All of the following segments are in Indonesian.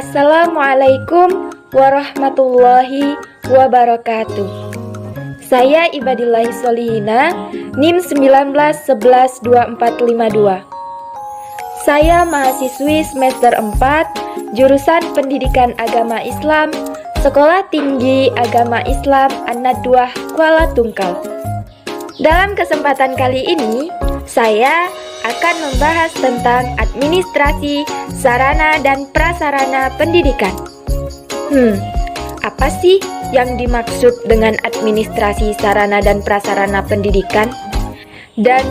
Assalamualaikum warahmatullahi wabarakatuh. Saya Ibadillahi Solihina, NIM 19112452. Saya mahasiswi semester 4, jurusan Pendidikan Agama Islam, Sekolah Tinggi Agama Islam An-Nadwah Kuala Tungkal. Dalam kesempatan kali ini, saya akan membahas tentang administrasi sarana dan prasarana pendidikan. Apa sih yang dimaksud dengan administrasi sarana dan prasarana pendidikan? Dan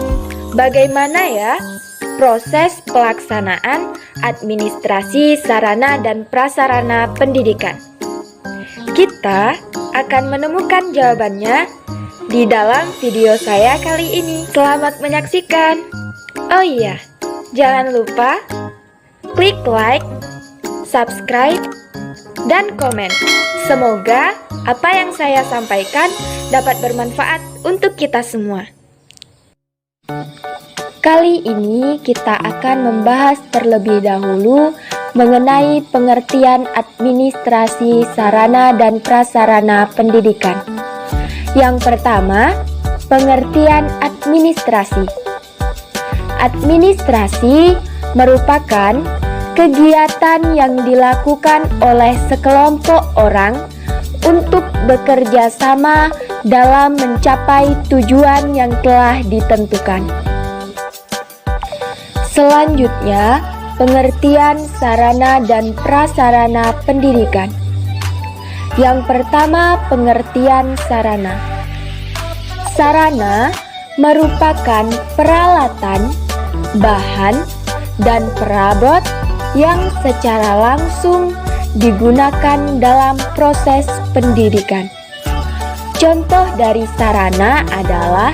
bagaimana ya proses pelaksanaan administrasi sarana dan prasarana pendidikan? Kita akan menemukan jawabannya di dalam video saya kali ini. Selamat menyaksikan. Oh iya, jangan lupa klik like, subscribe, dan komen. Semoga apa yang saya sampaikan dapat bermanfaat untuk kita semua. Kali ini kita akan membahas terlebih dahulu mengenai pengertian administrasi sarana dan prasarana pendidikan. Yang pertama, pengertian administrasi. Administrasi merupakan kegiatan yang dilakukan oleh sekelompok orang untuk bekerja sama dalam mencapai tujuan yang telah ditentukan. Selanjutnya, pengertian sarana dan prasarana pendidikan. Yang pertama, pengertian sarana. Sarana merupakan peralatan, bahan, dan perabot yang secara langsung digunakan dalam proses pendidikan. Contoh dari sarana adalah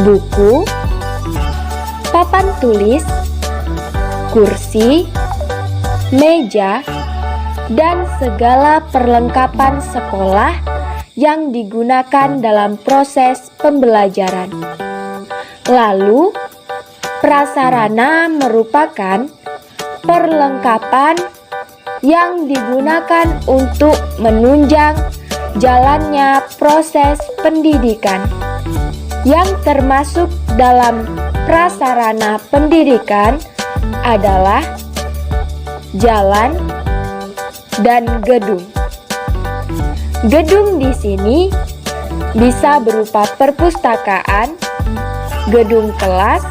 buku, papan tulis, kursi, meja, dan segala perlengkapan sekolah yang digunakan dalam proses pembelajaran. Lalu, prasarana merupakan perlengkapan yang digunakan untuk menunjang jalannya proses pendidikan. Yang termasuk dalam prasarana pendidikan adalah jalan dan gedung. Gedung di sini bisa berupa perpustakaan, gedung kelas,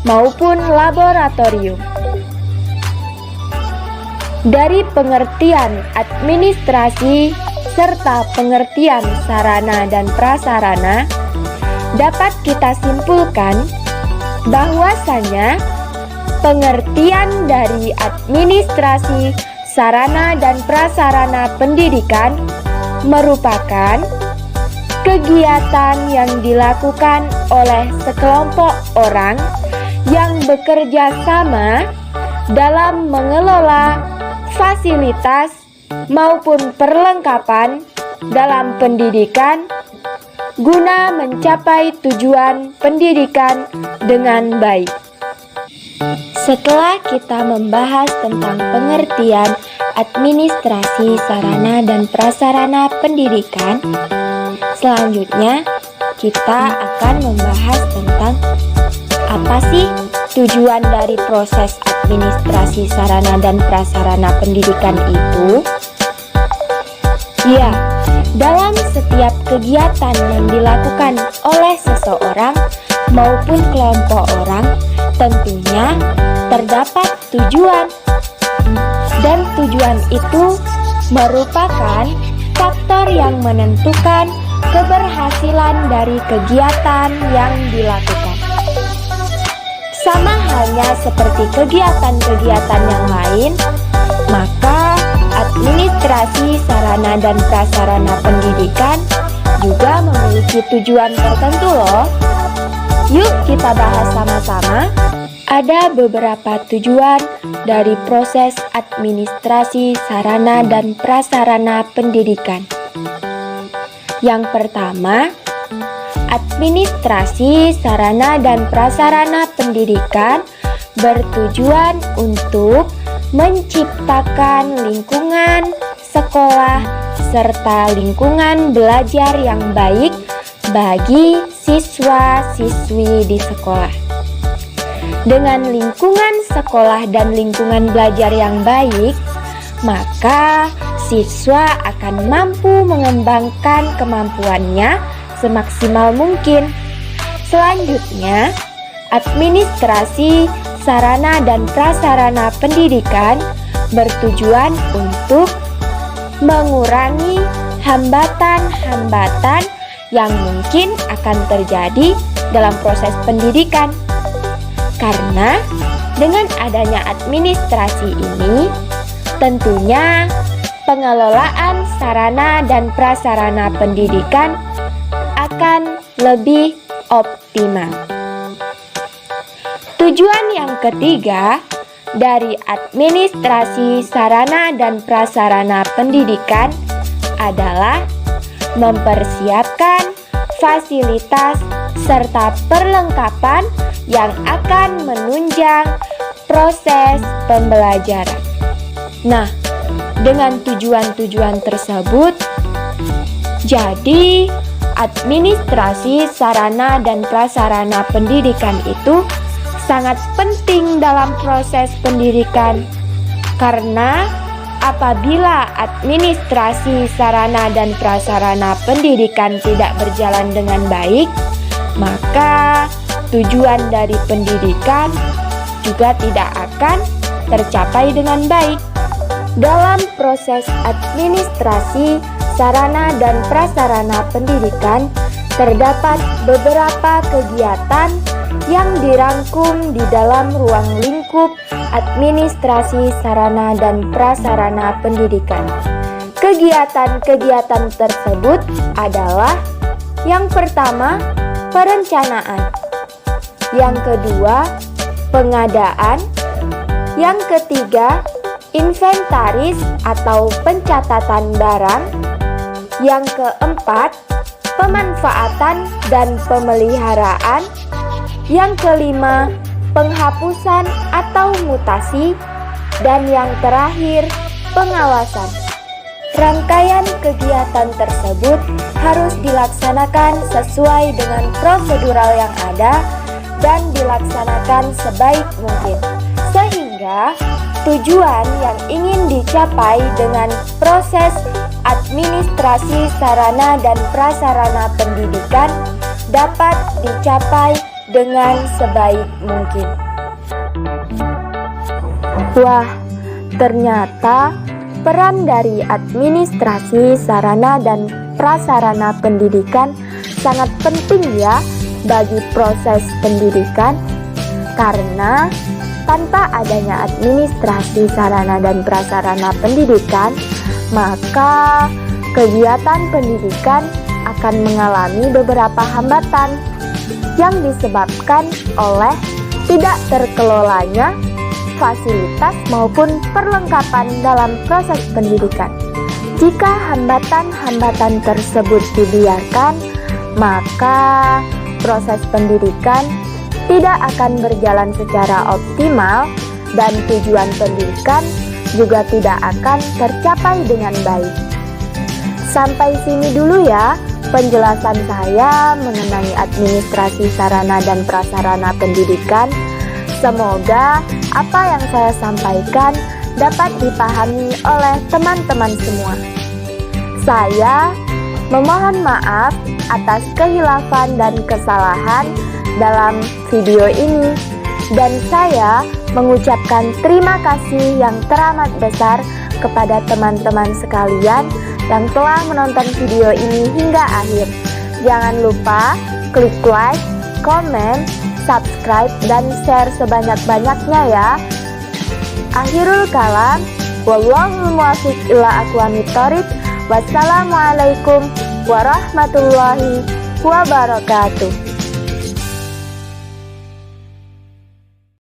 maupun laboratorium. Dari pengertian administrasi serta pengertian sarana dan prasarana, dapat kita simpulkan bahwasanya pengertian dari administrasi sarana dan prasarana pendidikan merupakan kegiatan yang dilakukan oleh sekelompok orang yang bekerja sama dalam mengelola fasilitas maupun perlengkapan dalam pendidikan guna mencapai tujuan pendidikan dengan baik. Setelah kita membahas tentang pengertian administrasi sarana dan prasarana pendidikan, selanjutnya kita akan membahas tentang apa sih tujuan dari proses administrasi sarana dan prasarana pendidikan itu? Ya, dalam setiap kegiatan yang dilakukan oleh seseorang maupun kelompok orang, tentunya terdapat tujuan. Dan tujuan itu merupakan faktor yang menentukan keberhasilan dari kegiatan yang dilakukan. Sama halnya seperti kegiatan-kegiatan yang lain, maka administrasi sarana dan prasarana pendidikan juga memiliki tujuan tertentu loh. Yuk kita bahas sama-sama. Ada beberapa tujuan dari proses administrasi sarana dan prasarana pendidikan. Yang pertama, administrasi sarana dan prasarana pendidikan bertujuan untuk menciptakan lingkungan sekolah serta lingkungan belajar yang baik bagi siswa-siswi di sekolah. Dengan lingkungan sekolah dan lingkungan belajar yang baik, maka siswa akan mampu mengembangkan kemampuannya semaksimal mungkin. Selanjutnya, administrasi sarana dan prasarana pendidikan bertujuan untuk mengurangi hambatan-hambatan yang mungkin akan terjadi dalam proses pendidikan. Karena dengan adanya administrasi ini, tentunya pengelolaan sarana dan prasarana pendidikan akan lebih optimal. Tujuan yang ketiga dari administrasi sarana dan prasarana pendidikan adalah mempersiapkan fasilitas serta perlengkapan yang akan menunjang proses pembelajaran. Nah, dengan tujuan-tujuan tersebut, jadi administrasi sarana dan prasarana pendidikan itu sangat penting dalam proses pendidikan, karena apabila administrasi sarana dan prasarana pendidikan tidak berjalan dengan baik, maka tujuan dari pendidikan juga tidak akan tercapai dengan baik. Dalam proses administrasi sarana dan prasarana pendidikan, terdapat beberapa kegiatan yang dirangkum di dalam ruang lingkup administrasi sarana dan prasarana pendidikan. Kegiatan-kegiatan tersebut adalah: yang pertama, perencanaan; yang kedua, pengadaan; yang ketiga, inventaris atau pencatatan barang; yang keempat, pemanfaatan dan pemeliharaan; yang kelima, penghapusan atau mutasi; dan yang terakhir, pengawasan. Rangkaian kegiatan tersebut harus dilaksanakan sesuai dengan prosedural yang ada dan dilaksanakan sebaik mungkin, sehingga tujuan yang ingin dicapai dengan proses administrasi sarana dan prasarana pendidikan dapat dicapai dengan sebaik mungkin. Wah, ternyata peran dari administrasi sarana dan prasarana pendidikan sangat penting ya bagi proses pendidikan, karena tanpa adanya administrasi sarana dan prasarana pendidikan, maka kegiatan pendidikan akan mengalami beberapa hambatan yang disebabkan oleh tidak terkelolanya fasilitas maupun perlengkapan dalam proses pendidikan. Jika hambatan-hambatan tersebut dibiarkan, maka proses pendidikan tidak akan berjalan secara optimal dan tujuan pendidikan juga tidak akan tercapai dengan baik. Sampai sini dulu ya penjelasan saya mengenai administrasi sarana dan prasarana pendidikan. Semoga apa yang saya sampaikan dapat dipahami oleh teman-teman semua. Saya memohon maaf atas kehilafan dan kesalahan dalam video ini, dan saya mengucapkan terima kasih yang teramat besar kepada teman-teman sekalian yang telah menonton video ini hingga akhir. Jangan lupa klik like, komen, subscribe, dan share sebanyak-banyaknya ya. Akhirul kalam, wallahul muwaffiq ila aqwamit thoriq. Wassalamualaikum warahmatullahi wabarakatuh.